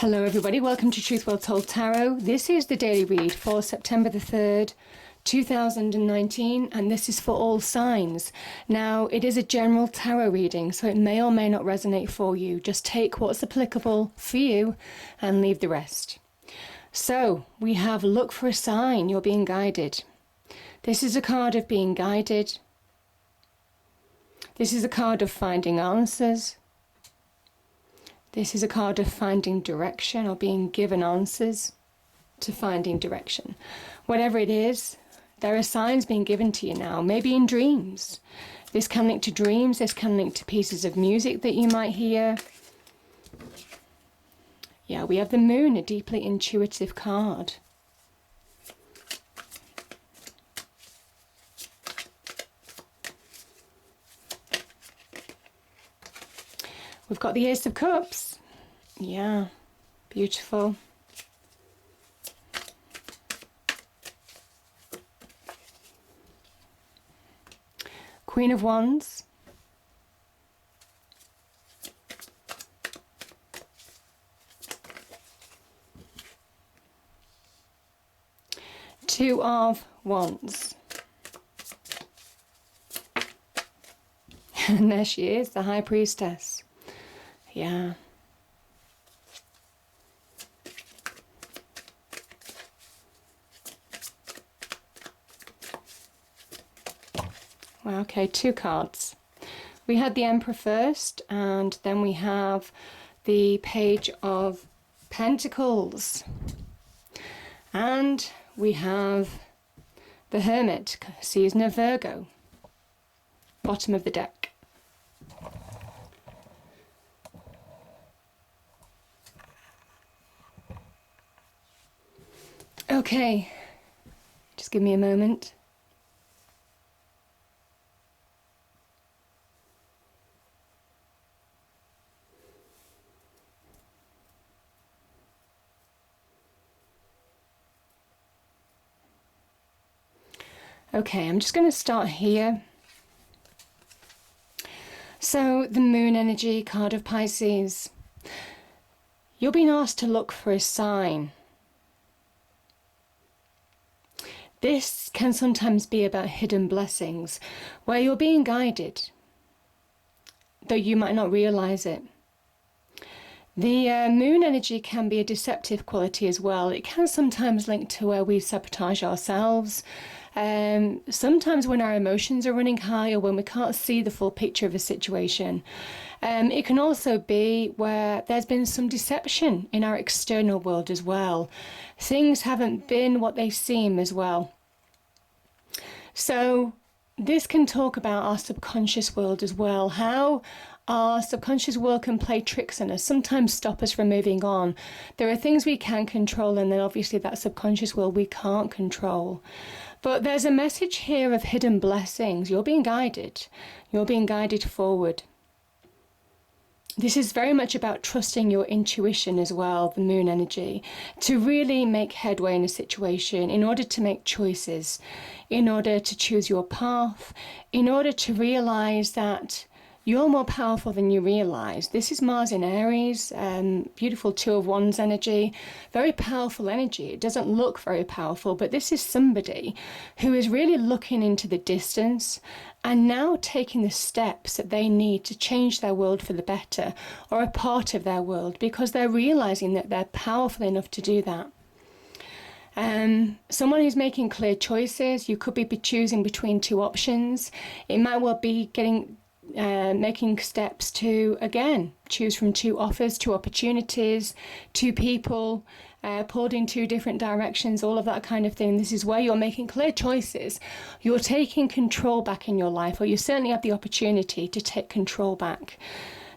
Hello everybody, welcome to Truth Well Told Tarot. This is the daily read for September the 3rd, 2019, and this is for all signs. Now, it is a general tarot reading, so it may or may not resonate for you. Just take what's applicable for you and leave the rest. So, we have look for a sign, you're being guided. This is a card of being guided. This is a card of finding answers. This is a card of finding direction or being given answers to finding direction. Whatever it is, there are signs being given to you now, maybe in dreams. This can link to dreams, this can link to pieces of music that you might hear. Yeah, we have the moon, a deeply intuitive card. We've got the Ace of Cups. Yeah, beautiful. Queen of Wands. Two of Wands. And there she is, the High Priestess. Yeah. Well, okay, two cards. We had the Emperor first, and then we have the Page of Pentacles. And we have the Hermit, season of Virgo. Bottom of the deck. Okay, just give me a moment. Okay, I'm just going to start here. So, the moon energy, card of Pisces. You're being asked to look for a sign. This can sometimes be about hidden blessings, where you're being guided, though you might not realize it. The moon energy can be a deceptive quality as well. It can sometimes link to where we sabotage ourselves. Sometimes when our emotions are running high or when we can't see the full picture of a situation. It can also be where there's been some deception in our external world as well. Things haven't been what they seem as well. So this can talk about our subconscious world as well, how our subconscious world can play tricks on us, sometimes stop us from moving on. There are things we can control, and then obviously that subconscious world we can't control. But there's a message here of hidden blessings. You're being guided. You're being guided forward. This is very much about trusting your intuition as well, the moon energy, to really make headway in a situation, in order to make choices, in order to choose your path, in order to realize that you're more powerful than you realize. This is Mars in Aries, beautiful Two of Wands energy, very powerful energy. It doesn't look very powerful, but this is somebody who is really looking into the distance and now taking the steps that they need to change their world for the better, or a part of their world, because they're realizing that they're powerful enough to do that. Someone who's making clear choices. You could be choosing between two options. It might well be making steps to, again, choose from two offers, two opportunities, two people, pulled in two different directions, all of that kind of thing. This is where you're making clear choices. You're taking control back in your life, or you certainly have the opportunity to take control back.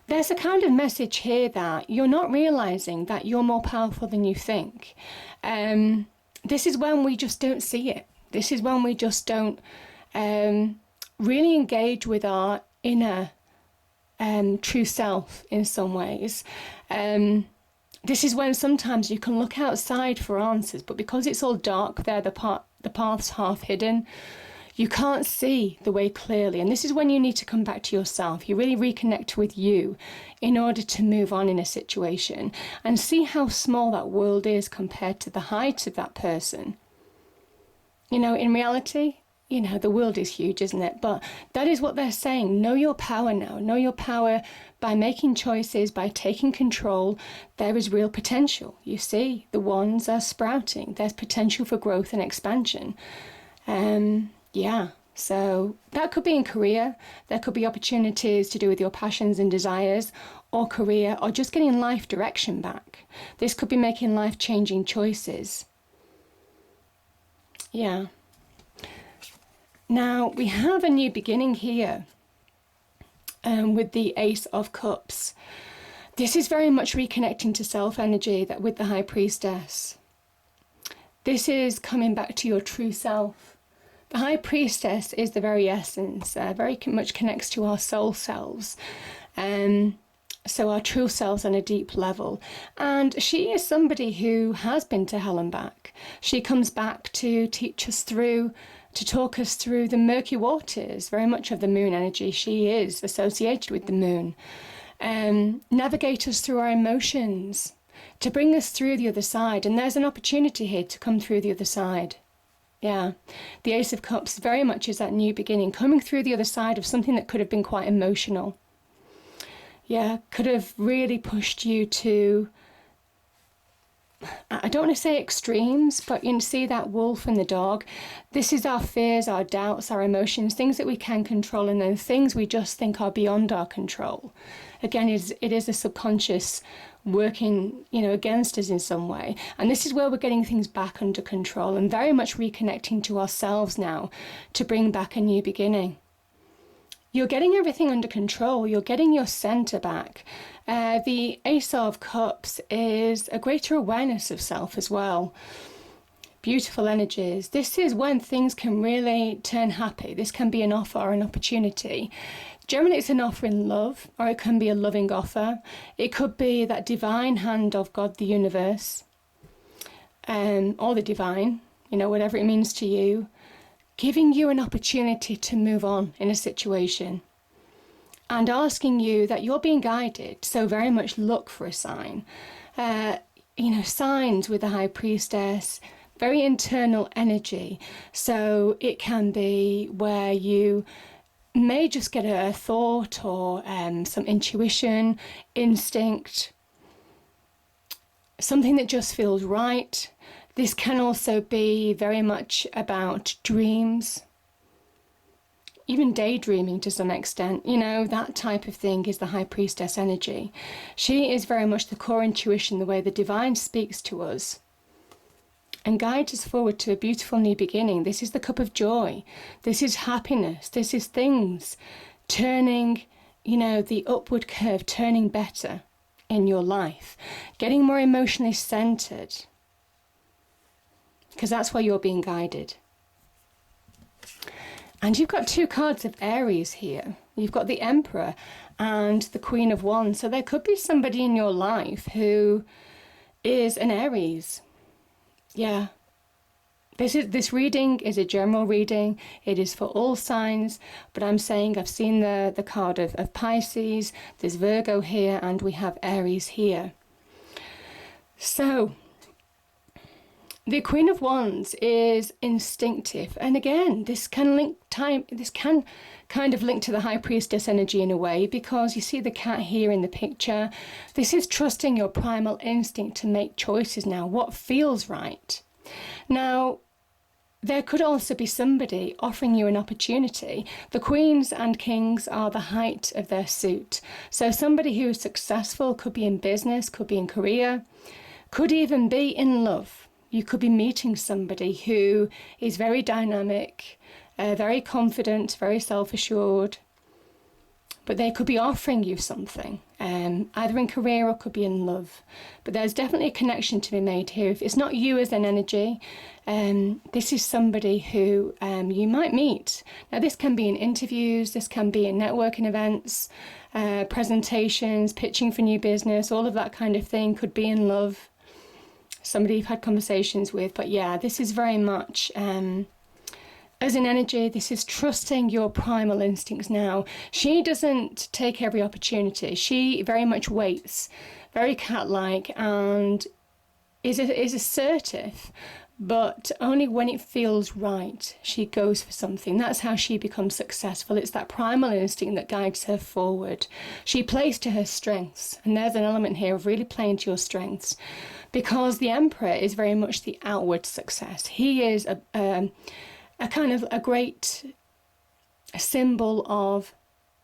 There's a kind of message here that you're not realizing that you're more powerful than you think. This is when we just don't see it. This is when we just don't really engage with our inner true self in some ways. This is when sometimes you can look outside for answers, but because it's all dark there, the path's half hidden, You can't see the way clearly. And this is when you need to come back to yourself. You really reconnect with you in order to move on in a situation and see how small that world is compared to the height of that person. You know, in reality, you know, the world is huge, isn't it? But that is what they're saying. Know your power now. Know your power by making choices, by taking control. There is real potential. You see, the wands are sprouting. There's potential for growth and expansion. Yeah, so that could be in career. There could be opportunities to do with your passions and desires, or career, or just getting life direction back. This could be making life-changing choices. Yeah. Now, we have a new beginning here with the Ace of Cups. This is very much reconnecting to self energy that with the High Priestess. This is coming back to your true self. The High Priestess is the very essence, very much connects to our soul selves. So our true selves on a deep level. And she is somebody who has been to hell and back. She comes back to teach us through, to talk us through the murky waters, very much of the moon energy. She is associated with the moon. Navigate us through our emotions, to bring us through the other side. And there's an opportunity here to come through the other side. Yeah, the Ace of Cups very much is that new beginning, coming through the other side of something that could have been quite emotional. Yeah, could have really pushed you to, I don't want to say extremes, but you see that wolf and the dog. This is our fears, our doubts, our emotions, things that we can control, and then things we just think are beyond our control. Again, it is a subconscious working, you know, against us in some way. And this is where we're getting things back under control and very much reconnecting to ourselves now to bring back a new beginning. You're getting everything under control. You're getting your center back. The Ace of Cups is a greater awareness of self as well. Beautiful energies. This is when things can really turn happy. This can be an offer or an opportunity. Generally, it's an offer in love, or it can be a loving offer. It could be that divine hand of God, the universe, or the divine, you know, whatever it means to you, giving you an opportunity to move on in a situation and asking you that you're being guided. So very much look for a sign. You know, signs with the High Priestess, very internal energy. So it can be where you may just get a thought or some intuition, instinct, something that just feels right. This can also be very much about dreams, even daydreaming to some extent. You know, that type of thing is the High Priestess energy. She is very much the core intuition, the way the divine speaks to us and guides us forward to a beautiful new beginning. This is the cup of joy. This is happiness. This is things turning, you know, the upward curve, turning better in your life, getting more emotionally centered, because that's where you're being guided. And you've got two cards of Aries here. You've got the Emperor and the Queen of Wands. So there could be somebody in your life who is an Aries. Yeah. This reading is a general reading. It is for all signs, but I'm saying I've seen the card of Pisces, there's Virgo here, and we have Aries here. So the Queen of Wands is instinctive, and again, this can kind of link to the High Priestess energy in a way, because you see the cat here in the picture. This is trusting your primal instinct to make choices now, what feels right. Now, there could also be somebody offering you an opportunity. The queens and kings are the height of their suit. So somebody who is successful, could be in business, could be in career, could even be in love. You could be meeting somebody who is very dynamic, very confident, very self-assured, but they could be offering you something, either in career or could be in love. But there's definitely a connection to be made here. If it's not you as an energy, this is somebody who you might meet. Now, this can be in interviews, this can be in networking events, presentations, pitching for new business, all of that kind of thing. Could be in love, somebody you've had conversations with. But yeah, this is very much a As an energy, this is trusting your primal instincts now. She doesn't take every opportunity. She very much waits, very cat-like, and is assertive, but only when it feels right. She goes for something. That's how she becomes successful. It's that primal instinct that guides her forward. She plays to her strengths, and there's an element here of really playing to your strengths, because the Emperor is very much the outward success. He is a kind of a great symbol of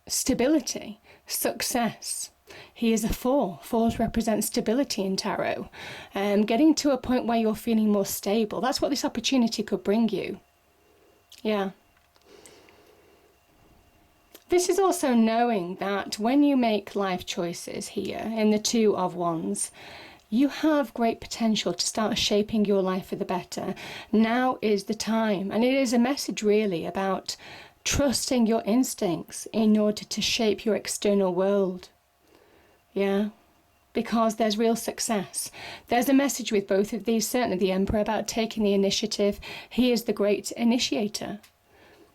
stability, success. He is a 4. 4s represent stability in tarot. Getting to a point where you're feeling more stable. That's what this opportunity could bring you. Yeah. This is also knowing that when you make life choices here in the 2 of Wands, you have great potential to start shaping your life for the better. Now is the time. And it is a message really about trusting your instincts in order to shape your external world. Yeah, because there's real success. There's a message with both of these, certainly the Emperor, about taking the initiative. He is the great initiator.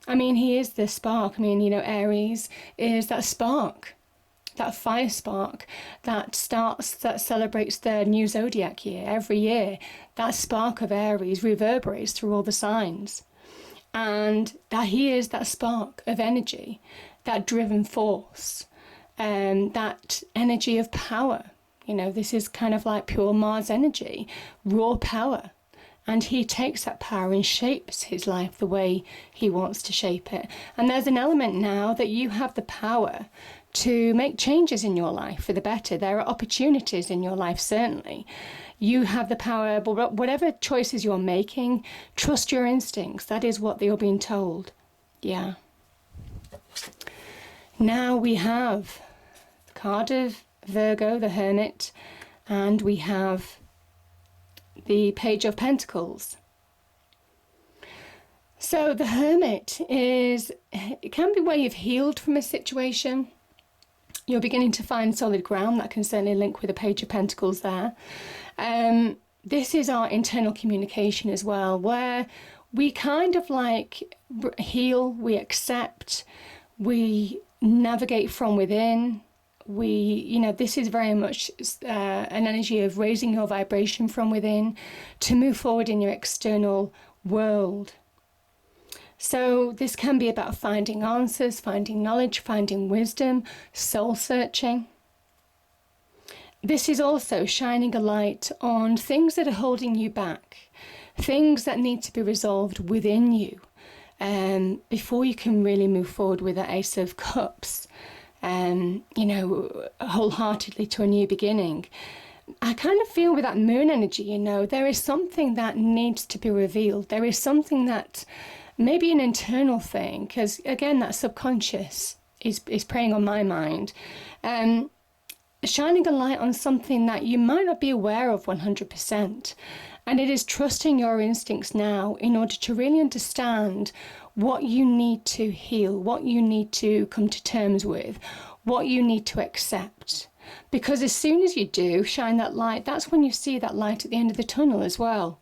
I mean, he is the spark. I mean, you know, Aries is that spark, that fire spark that celebrates the new zodiac year every year. That spark of Aries reverberates through all the signs. And that he is that spark of energy, that driven force, that energy of power. You know, this is kind of like pure Mars energy, raw power. And he takes that power and shapes his life the way he wants to shape it. And there's an element now that you have the power to make changes in your life for the better. There are opportunities in your life, certainly. You have the power, but whatever choices you're making, trust your instincts. That is what you're being told. Yeah. Now we have the card of Virgo, the Hermit, and we have the Page of Pentacles. So the Hermit it can be where you've healed from a situation. You're beginning to find solid ground. That can certainly link with the Page of Pentacles there. This is our internal communication as well, where we kind of like heal, we accept, we navigate from within. This is very much an energy of raising your vibration from within to move forward in your external world. So this can be about finding answers, finding knowledge, finding wisdom, soul searching. This is also shining a light on things that are holding you back, things that need to be resolved within you before you can really move forward with the Ace of Cups. Wholeheartedly to a new beginning. I kind of feel with that moon energy, there is something that needs to be revealed. There is something that maybe an internal thing, because again, that subconscious is preying on my mind. Shining a light on something that you might not be aware of 100%. And it is trusting your instincts now in order to really understand what you need to heal, what you need to come to terms with, what you need to accept. Because as soon as you do shine that light, that's when you see that light at the end of the tunnel as well.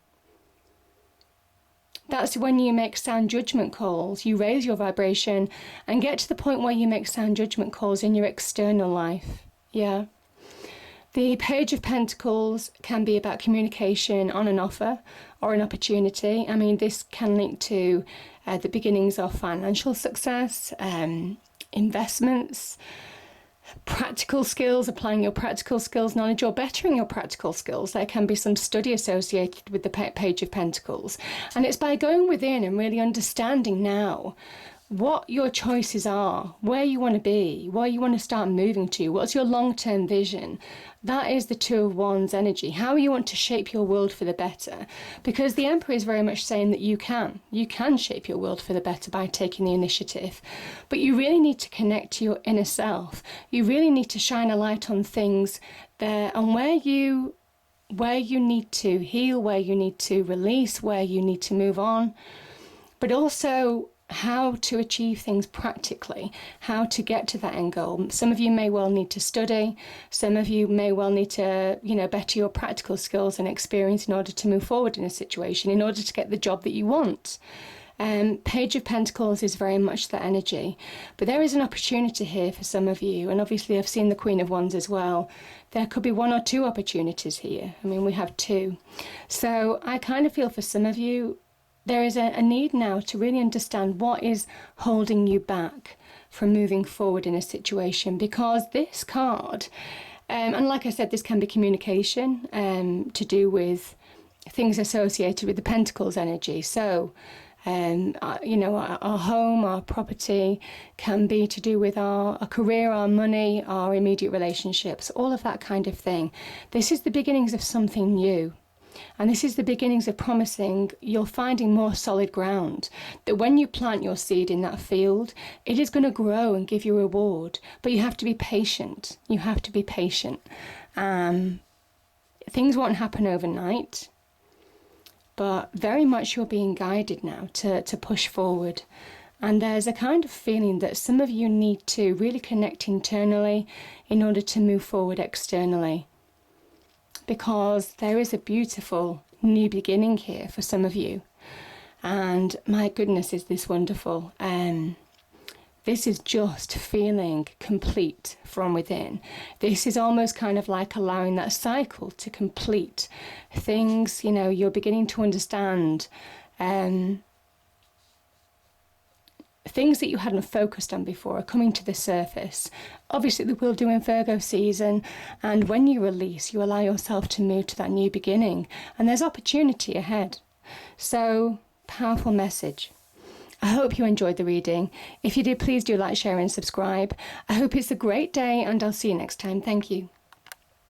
That's when you make sound judgment calls, you raise your vibration and get to the point where you make sound judgment calls in your external life. Yeah. The Page of Pentacles can be about communication on an offer or an opportunity. I mean, this can link to the beginnings of financial success, investments, practical skills, applying your practical skills knowledge or bettering your practical skills. There can be some study associated with the Page of Pentacles. And it's by going within and really understanding now what your choices are, where you want to be, where you want to start moving to, what's your long-term vision. That is the Two of Wands energy, how you want to shape your world for the better. Because the Emperor is very much saying that you can shape your world for the better by taking the initiative. But you really need to connect to your inner self. You really need to shine a light on things there and where you need to heal, where you need to release, where you need to move on. But also how to achieve things practically, how to get to that end goal. Some of you may well need to study, some of you may well need to, better your practical skills and experience in order to move forward in a situation, in order to get the job that you want. Page of Pentacles is very much that energy, but there is an opportunity here for some of you, and obviously I've seen the Queen of Wands as well. There could be one or two opportunities here. I mean, we have two. So I kind of feel for some of you, there is a need now to really understand what is holding you back from moving forward in a situation, because this card, and like I said, this can be communication, to do with things associated with the Pentacles energy. So, you know, our home, our property, can be to do with our career, our money, our immediate relationships, all of that kind of thing. This is the beginnings of something new. And this is the beginnings of promising you're finding more solid ground. That when you plant your seed in that field, it is going to grow and give you a reward. But you have to be patient. You have to be patient. Things won't happen overnight. But very much you're being guided now to push forward. And there's a kind of feeling that some of you need to really connect internally in order to move forward externally. Because there is a beautiful new beginning here for some of you. And my goodness, is this wonderful. This is just feeling complete from within. This is almost kind of like allowing that cycle to complete. Things, you know, you're beginning to understand things that you hadn't focused on before are coming to the surface. Obviously, they will do in Virgo season. And when you release, you allow yourself to move to that new beginning. And there's opportunity ahead. So, powerful message. I hope you enjoyed the reading. If you did, please do like, share and subscribe. I hope it's a great day, and I'll see you next time. Thank you.